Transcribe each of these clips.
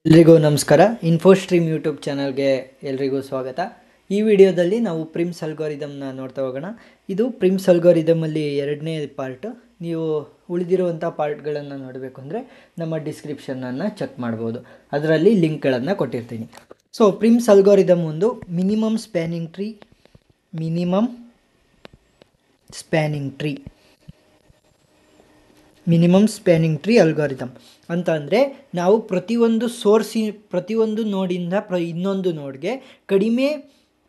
ಎಲ್ರಿಗೂ ನಮಸ್ಕಾರ. ಇನ್ಫೋಸ್ಟ್ರೀಮ್ ಯೂಟ್ಯೂಬ್ ಚಾನಲ್ಗೆ ಎಲ್ರಿಗೂ ಸ್ವಾಗತ. ಈ ವಿಡಿಯೋದಲ್ಲಿ ನಾವು ಪ್ರಿಮ್ಸ್ ಅಲ್ಗಾರಿದಮ್ನ ನೋಡ್ತಾ ಹೋಗೋಣ. ಇದು ಪ್ರಿಮ್ಸ್ ಅಲ್ಗಾರಿದಮಲ್ಲಿ ಎರಡನೇ ಪಾರ್ಟ್. ನೀವು ಉಳಿದಿರುವಂಥ ಪಾರ್ಟ್ಗಳನ್ನು ನೋಡಬೇಕು ಅಂದರೆ ನಮ್ಮ ಡಿಸ್ಕ್ರಿಪ್ಷನನ್ನು ಚೆಕ್ ಮಾಡ್ಬೋದು, ಅದರಲ್ಲಿ ಲಿಂಕ್ಗಳನ್ನು ಕೊಟ್ಟಿರ್ತೀನಿ. ಸೊ ಪ್ರಿಮ್ಸ್ ಅಲ್ಗಾರಿದಮ್ ಒಂದು ಮಿನಿಮಮ್ ಸ್ಪ್ಯಾನಿಂಗ್ ಟ್ರೀ ಅಲ್ಗಾರಿದಮ್ ಅಂತ ಅಂದರೆ ನಾವು ಪ್ರತಿಯೊಂದು ನೋಡಿಂದ ಇನ್ನೊಂದು ನೋಡ್ಗೆ ಕಡಿಮೆ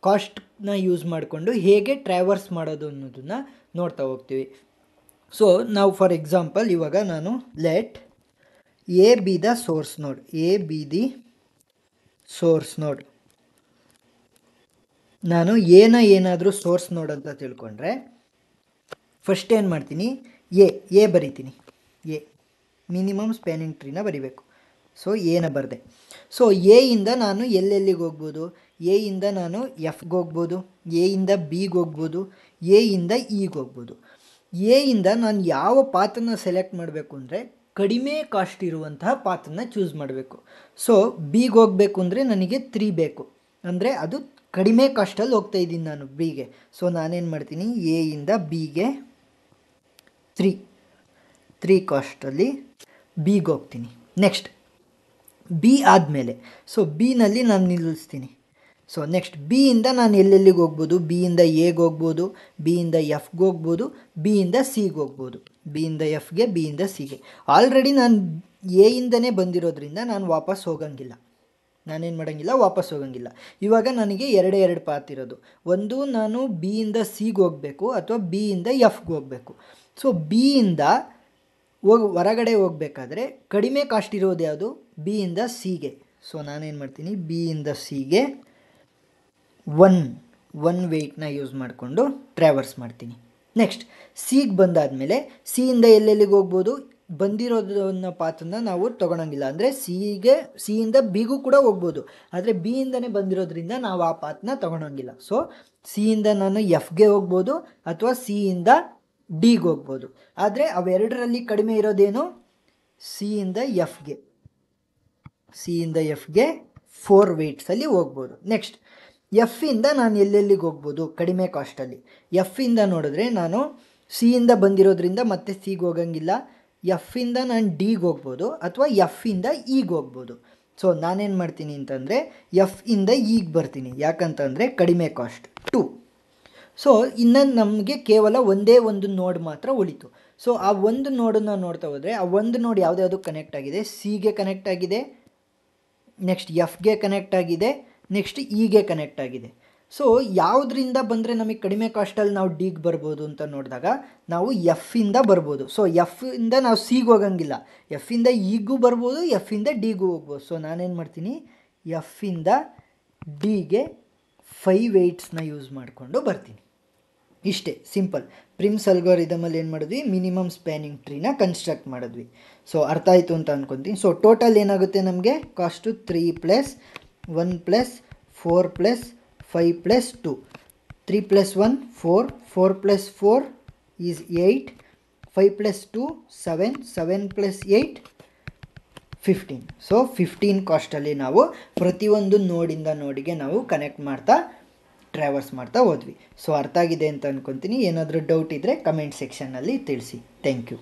ಕಾಸ್ಟ್ನ ಯೂಸ್ ಮಾಡಿಕೊಂಡು ಹೇಗೆ ಟ್ರಾವರ್ಸ್ ಮಾಡೋದು ಅನ್ನೋದನ್ನು ನೋಡ್ತಾ ಹೋಗ್ತೀವಿ. ಸೊ ನಾವು ಫಾರ್ ಎಕ್ಸಾಂಪಲ್ ಇವಾಗ ನಾನು let A B the source ನೋಡ್ ನಾನು ಏನಾದರೂ ಸೋರ್ಸ್ ನೋಡ್ ಅಂತ ತಿಳ್ಕೊಂಡ್ರೆ ಫಸ್ಟ್ ಏನು ಮಾಡ್ತೀನಿ, ಎ ಬರಿತೀನಿ. ಮಿನಿಮಮ್ ಸ್ಪ್ಯಾನಿಂಗ್ ಟ್ರೀನ ಬರಿಬೇಕು. ಸೊ ಎನ ಬರೆದೆ. ಸೊ ಎಯಿಂದ ನಾನು ಎಲ್ಲೆಲ್ಲಿಗೆ ಹೋಗ್ಬೋದು? ಎಯಿಂದ ನಾನು ಎಫ್ಗೆ ಹೋಗ್ಬೋದು, ಎಯಿಂದ ಬಿಗೆ ಹೋಗ್ಬೋದು, ಎಯಿಂದ ಇಗೆ ಹೋಗ್ಬೋದು. ಎಯಿಂದ ನಾನು ಯಾವ ಪಾತನ್ನು ಸೆಲೆಕ್ಟ್ ಮಾಡಬೇಕು ಅಂದರೆ ಕಡಿಮೆ ಕಾಸ್ಟ್ ಇರುವಂತಹ ಪಾತನ್ನು ಚೂಸ್ ಮಾಡಬೇಕು. ಸೊ ಬಿಗೆ ಹೋಗಬೇಕು ಅಂದರೆ ನನಗೆ 3 ಬೇಕು, ಅಂದರೆ ಅದು ಕಡಿಮೆ ಕಾಸ್ಟಲ್ಲಿ ಹೋಗ್ತಾ ಇದ್ದೀನಿ ನಾನು ಬಿಗೆ. ಸೊ ನಾನೇನು ಮಾಡ್ತೀನಿ, ಎಯಿಂದ ಬಿಗೆ 3 ಕಾಸ್ಟಲ್ಲಿ ಬಿಗೆ ಹೋಗ್ತೀನಿ. ನೆಕ್ಸ್ಟ್ ಬಿ ಆದಮೇಲೆ ಸೊ ಬಿನಲ್ಲಿ ನಾನು ನಿಲ್ಲಿಸ್ತೀನಿ. ಸೊ ನೆಕ್ಸ್ಟ್ ಬಿಯಿಂದ ನಾನು ಎಲ್ಲೆಲ್ಲಿಗೆ ಹೋಗ್ಬೋದು? ಬಿಯಿಂದ ಎಗೆ ಹೋಗ್ಬೋದು, ಬಿಯಿಂದ ಎಫ್ಗೆ ಹೋಗ್ಬೋದು, ಬಿಯಿಂದ ಸಿಗೆ ಹೋಗ್ಬೋದು. ಬಿಯಿಂದ ಎಫ್ಗೆ, ಬಿಯಿಂದ ಸಿಗೆ. ಆಲ್ರೆಡಿ ನಾನು ಎಯಿಂದನೇ ಬಂದಿರೋದ್ರಿಂದ ನಾನು ವಾಪಸ್ ಹೋಗಂಗಿಲ್ಲ. ಇವಾಗ ನನಗೆ ಎರಡು ಪಾತ್ ಇರೋದು. ಒಂದು ನಾನು ಬಿಯಿಂದ ಸಿಗೆ ಹೋಗಬೇಕು ಅಥವಾ ಬಿಯಿಂದ ಎಫ್ಗೆ ಹೋಗಬೇಕು. ಸೊ ಬಿಯಿಂದ ಹೊರಗಡೆ ಹೋಗಬೇಕಾದ್ರೆ ಕಡಿಮೆ ಕಾಸ್ಟ್ ಇರೋದು ಯಾವುದು? ಬಿಯಿಂದ ಸಿಗೆ. ಸೊ ನಾನೇನು ಮಾಡ್ತೀನಿ, ಬಿಯಿಂದ ಸಿಗೆ ಒನ್ ವೆಯ್ಟ್ನ ಯೂಸ್ ಮಾಡಿಕೊಂಡು ಟ್ರಾವರ್ಸ್ ಮಾಡ್ತೀನಿ. ನೆಕ್ಸ್ಟ್ ಸಿಗೆ ಬಂದಾದಮೇಲೆ ಸಿಯಿಂದ ಎಲ್ಲೆಲ್ಲಿಗೆ ಹೋಗ್ಬೋದು? ಬಂದಿರೋದನ್ನ ಪಾತನ್ನು ನಾವು ತೊಗೊಳಂಗಿಲ್ಲ. ಅಂದರೆ ಸಿಯಿಂದ ಬಿಗೂ ಕೂಡ ಹೋಗ್ಬೋದು, ಆದರೆ ಬಿಯಿಂದನೇ ಬಂದಿರೋದ್ರಿಂದ ನಾವು ಆ ಪಾತನ್ನ ತೊಗೊಳಂಗಿಲ್ಲ. ಸೊ ಸಿಯಿಂದ ನಾನು ಎಫ್ಗೆ ಹೋಗ್ಬೋದು ಅಥವಾ ಸಿಯಿಂದ ಡಿಗೆ ಹೋಗ್ಬೋದು. ಆದರೆ ಅವೆರಡರಲ್ಲಿ ಕಡಿಮೆ ಇರೋದೇನು? ಸಿಯಿಂದ ಎಫ್ಗೆ 4 ವೆಯ್ಟ್ಸಲ್ಲಿ ಹೋಗ್ಬೋದು. ನೆಕ್ಸ್ಟ್ ಎಫ್ಫಿಂದ ನಾನು ಎಲ್ಲೆಲ್ಲಿಗೆ ಹೋಗ್ಬೋದು ಕಡಿಮೆ ಕಾಸ್ಟಲ್ಲಿ? ಎಫ್ಫಿಂದ ನೋಡಿದ್ರೆ ನಾನು ಸಿಯಿಂದ ಬಂದಿರೋದ್ರಿಂದ ಮತ್ತೆ ಸಿಗೆ ಹೋಗಂಗಿಲ್ಲ. ಎಫ್ಫಿಂದ ನಾನು ಡಿಗೆ ಹೋಗ್ಬೋದು ಅಥವಾ ಎಫ್ಫಿಂದ ಇಗೆ ಹೋಗ್ಬೋದು. ಸೊ ನಾನೇನು ಮಾಡ್ತೀನಿ ಅಂತಂದರೆ ಎಫ್ಇಂದ ಇಗೆ ಬರ್ತೀನಿ. ಯಾಕಂತಂದರೆ ಕಡಿಮೆ ಕಾಸ್ಟ್ 2. ಸೊ ಇನ್ನು ನಮಗೆ ಕೇವಲ ಒಂದೇ ಒಂದು ನೋಡ್ ಮಾತ್ರ ಉಳಿತು. ಸೊ ಆ ಒಂದು ನೋಡನ್ನು ನೋಡ್ತಾ ಹೋದರೆ ಆ ಒಂದು ನೋಡ್ ಯಾವುದ್ಯಾವುದು ಕನೆಕ್ಟ್ ಆಗಿದೆ? ಸಿಗೆ ಕನೆಕ್ಟ್ ಆಗಿದೆ, ನೆಕ್ಸ್ಟ್ ಎಫ್ಗೆ ಕನೆಕ್ಟ್ ಆಗಿದೆ, ನೆಕ್ಸ್ಟ್ ಇಗೆ ಕನೆಕ್ಟ್ ಆಗಿದೆ. ಸೊ ಯಾವುದರಿಂದ ಬಂದರೆ ನಮಗೆ ಕಡಿಮೆ ಕಾಸ್ಟಲ್ಲಿ ನಾವು ಡಿಗೆ ಬರ್ಬೋದು ಅಂತ ನೋಡಿದಾಗ ನಾವು ಎಫ್ಇಂದ ಬರ್ಬೋದು. ಸೊ ಎಫ್ಇಂದ ನಾವು ಸಿಗೆ ಹೋಗಂಗಿಲ್ಲ, ಎಫ್ಇಂದ ಇಗೂ ಬರ್ಬೋದು, ಎಫ್ಇಂದ ಡಿಗೂ ಹೋಗ್ಬೋದು. ಸೊ ನಾನೇನು ಮಾಡ್ತೀನಿ, ಎಫ್ಇಂದ ಡಿಗೆ 5 ವೆಯ್ಟ್ಸ್ನ ಯೂಸ್ ಮಾಡಿಕೊಂಡು ಬರ್ತೀನಿ. ಇಷ್ಟೇ ಸಿಂಪಲ್. ಪ್ರಿಮ್ಸ್ ಅಲ್ಗಾರಿದಮಲ್ಲಿ ಏನು ಮಾಡಿದ್ವಿ? ಮಿನಿಮಮ್ ಸ್ಪ್ಯಾನಿಂಗ್ ಟ್ರೀನ ಕನ್ಸ್ಟ್ರಕ್ಟ್ ಮಾಡಿದ್ವಿ. ಸೊ ಅರ್ಥ ಆಯಿತು ಅಂತ ಅಂದ್ಕೊತೀನಿ. ಸೊ ಟೋಟಲ್ ಏನಾಗುತ್ತೆ ನಮಗೆ ಕಾಸ್ಟು? 3 + 1 + 4 + 5 + 2. 3 + 1 4, 4 + 4 is 8, 5 + 2 7, 7 + 8 15. ಸೊ 15 ಕಾಸ್ಟಲ್ಲಿ ನಾವು ಪ್ರತಿಯೊಂದು ನೋಡಿಂದ ನೋಡಿಗೆ ನಾವು ಕನೆಕ್ಟ್ ಮಾಡ್ತಾ ಟ್ರಾವರ್ಸ್ ಮಾಡ್ತಾ ಹೋದ್ವಿ. ಸೊ ಅರ್ಥ ಆಗಿದೆ ಅಂತ ಅಂದ್ಕೊತೀನಿ. ಏನಾದರೂ ಡೌಟ್ ಇದ್ದರೆ ಕಮೆಂಟ್ ಸೆಕ್ಷನ್ನಲ್ಲಿ ತಿಳಿಸಿ. Thank you.